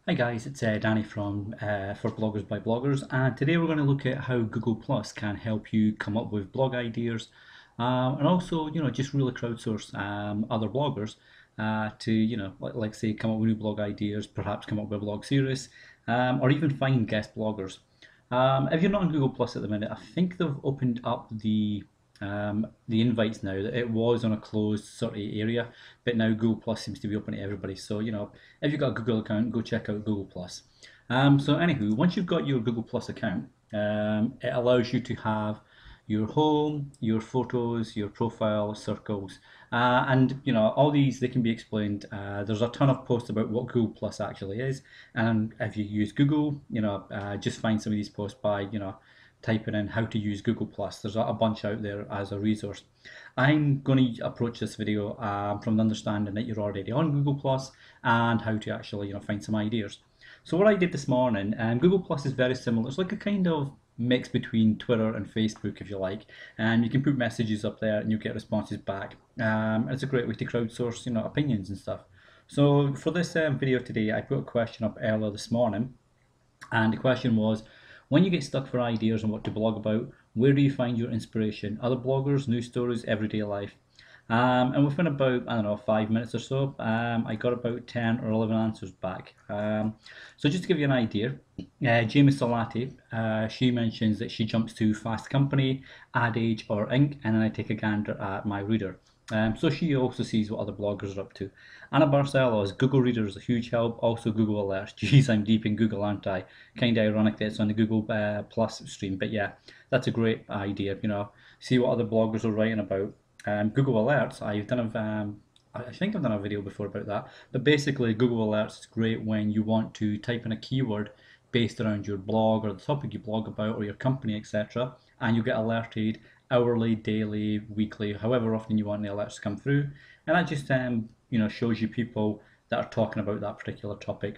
Hi guys, it's Danny from for Bloggers by Bloggers, and today we're going to look at how Google Plus can help you come up with blog ideas, and also just really crowdsource other bloggers to like say come up with new blog ideas, perhaps come up with a blog series, or even find guest bloggers. If you're not on Google Plus at the minute, I think they've opened up the invites now. That it was on a closed sort of area, but now Google Plus seems to be open to everybody. So if you've got a Google account, go check out Google Plus. So anywho, once you've got your Google Plus account, it allows you to have your home, your photos, your profile, circles, and all these they can be explained. There's a ton of posts about what Google Plus actually is, and if you use Google, just find some of these posts by typing in how to use Google Plus. There's a bunch out there as a resource. I'm going to approach this video from the understanding that you're already on Google Plus and how to actually find some ideas. So what I did this morning, Google Plus is very similar. It's like a kind of mix between Twitter and Facebook, if you like, and you can put messages up there and you get responses back. It's a great way to crowdsource, opinions and stuff. So for this video today, I put a question up earlier this morning, and the question was, when you get stuck for ideas on what to blog about, where do you find your inspiration? Other bloggers, news stories, everyday life? And within about, I don't know, 5 minutes or so, I got about 10 or 11 answers back. So just to give you an idea, Jamie Salati, she mentions that she jumps to Fast Company, Ad Age or Inc, and then I take a gander at my reader. So she also sees what other bloggers are up to. Anna Barcelos, Google Reader is a huge help. Also Google Alerts. Jeez, I'm deep in Google, aren't I? Kind of ironic that it's on the Google Plus stream, but yeah, that's a great idea. See what other bloggers are writing about. Google Alerts, I think I've done a video before about that. But basically, Google Alerts is great when you want to type in a keyword based around your blog or the topic you blog about or your company, etc., and you get alerted hourly, daily, weekly, however often you want the alerts to come through, and that just shows you people that are talking about that particular topic.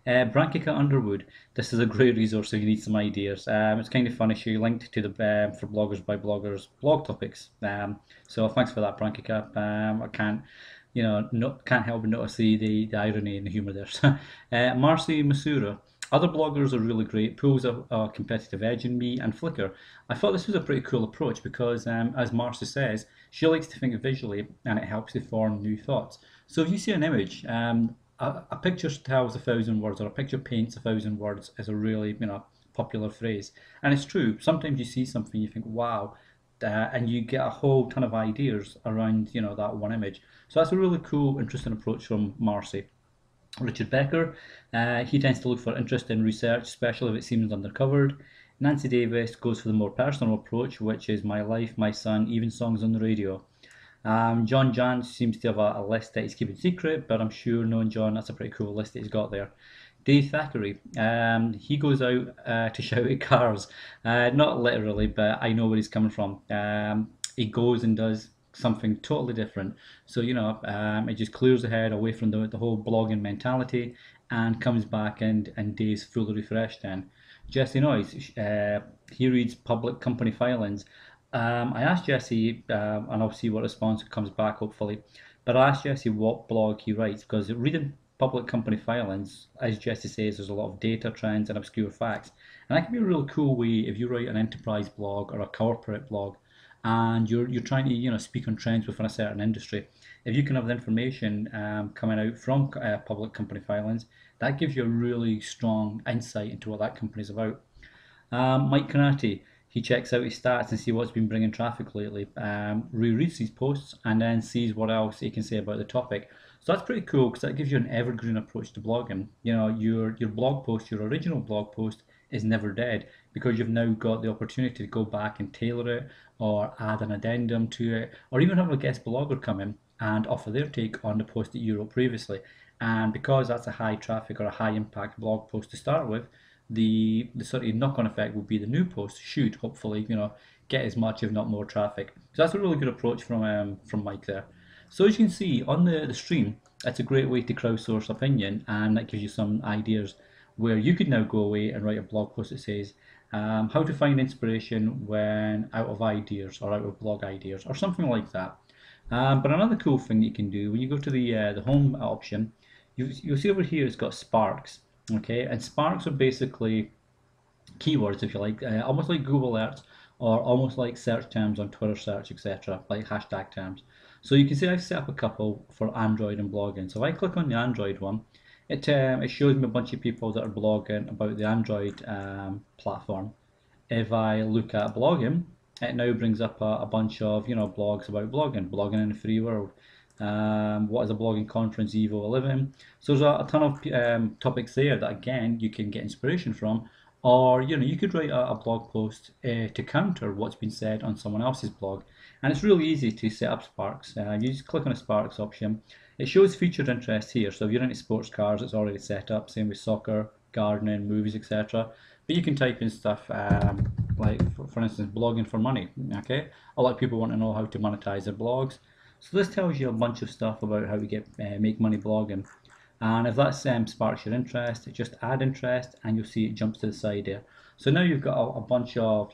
Brankica Underwood, this is a great resource if you need some ideas. It's kind of funny, she linked to the for Bloggers by Bloggers blog topics. So thanks for that, Brankica. I can't, can't help but notice the irony and the humour there. Marcy Masura, other bloggers are really great, pulls a competitive edge in me, and Flickr. I thought this was a pretty cool approach because, as Marcy says, she likes to think visually and it helps to form new thoughts. So if you see an image, a picture tells 1,000 words, or a picture paints 1,000 words is a really popular phrase, and it's true. Sometimes you see something, you think, wow, and you get a whole ton of ideas around that one image. So that's a really cool, interesting approach from Marcy. Richard Becker, he tends to look for interesting research, especially if it seems undercovered. Nancy Davis goes for the more personal approach, which is my life, my son, even songs on the radio. John Jantsch seems to have a list that he's keeping secret, but I'm sure knowing John, that's a pretty cool list that he's got there. Dave Thackeray, he goes out to shout at cars. Not literally, but I know where he's coming from. He goes and does something totally different. So, it just clears the head away from the whole blogging mentality and comes back and Dave's fully refreshed then. Jesse Noyes, he reads public company filings. I asked Jesse, and I'll see what response comes back hopefully, but I asked Jesse what blog he writes because reading public company filings, as Jesse says, there's a lot of data, trends, and obscure facts. And that can be a really cool way if you write an enterprise blog or a corporate blog and you're trying to speak on trends within a certain industry. If you can have the information coming out from public company filings, that gives you a really strong insight into what that company is about. Mike Canati, he checks out his stats and see what's been bringing traffic lately. Rereads his posts and then sees what else he can say about the topic. So that's pretty cool because that gives you an evergreen approach to blogging. Your blog post, your original blog post, is never dead because you've now got the opportunity to go back and tailor it or add an addendum to it, or even have a guest blogger come in and offer their take on the post that you wrote previously. And because that's a high traffic or a high impact blog post to start with, the sort of knock-on effect will be the new post should hopefully get as much if not more traffic. So that's a really good approach from Mike there. So as you can see on the stream, it's a great way to crowdsource opinion, and that gives you some ideas where you could now go away and write a blog post that says how to find inspiration when out of ideas or out of blog ideas or something like that. But another cool thing that you can do when you go to the home option, you'll see over here it's got Sparks. Okay, and Sparks are basically keywords, if you like, almost like Google Alerts or almost like search terms on Twitter search, etc., like hashtag terms. So you can see I've set up a couple for Android and blogging. So if I click on the Android one, it shows me a bunch of people that are blogging about the Android platform. If I look at blogging, it now brings up a bunch of blogs about blogging in the free world. What is a blogging conference Evo 11? So there's a ton of topics there that again you can get inspiration from, or you could write a blog post to counter what's been said on someone else's blog, and it's really easy to set up Sparks. You just click on the Sparks option. It shows featured interest here, so if you're into sports cars, it's already set up. Same with soccer, gardening, movies, etc. But you can type in stuff like, for instance, blogging for money. Okay, a lot of people want to know how to monetize their blogs. So this tells you a bunch of stuff about how to get make money blogging. And if that sparks your interest, just add interest, and you'll see it jumps to the side there. So now you've got a bunch of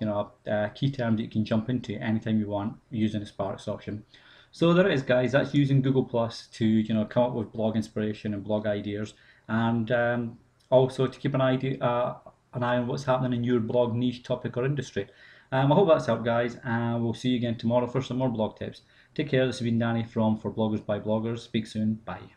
key terms that you can jump into anytime you want using the Sparks option. So there it is, guys. That's using Google Plus to come up with blog inspiration and blog ideas, and also to keep an eye on what's happening in your blog niche, topic, or industry. I hope that's helped, guys, and we'll see you again tomorrow for some more blog tips. Take care. This has been Danny from For Bloggers by Bloggers. Speak soon. Bye.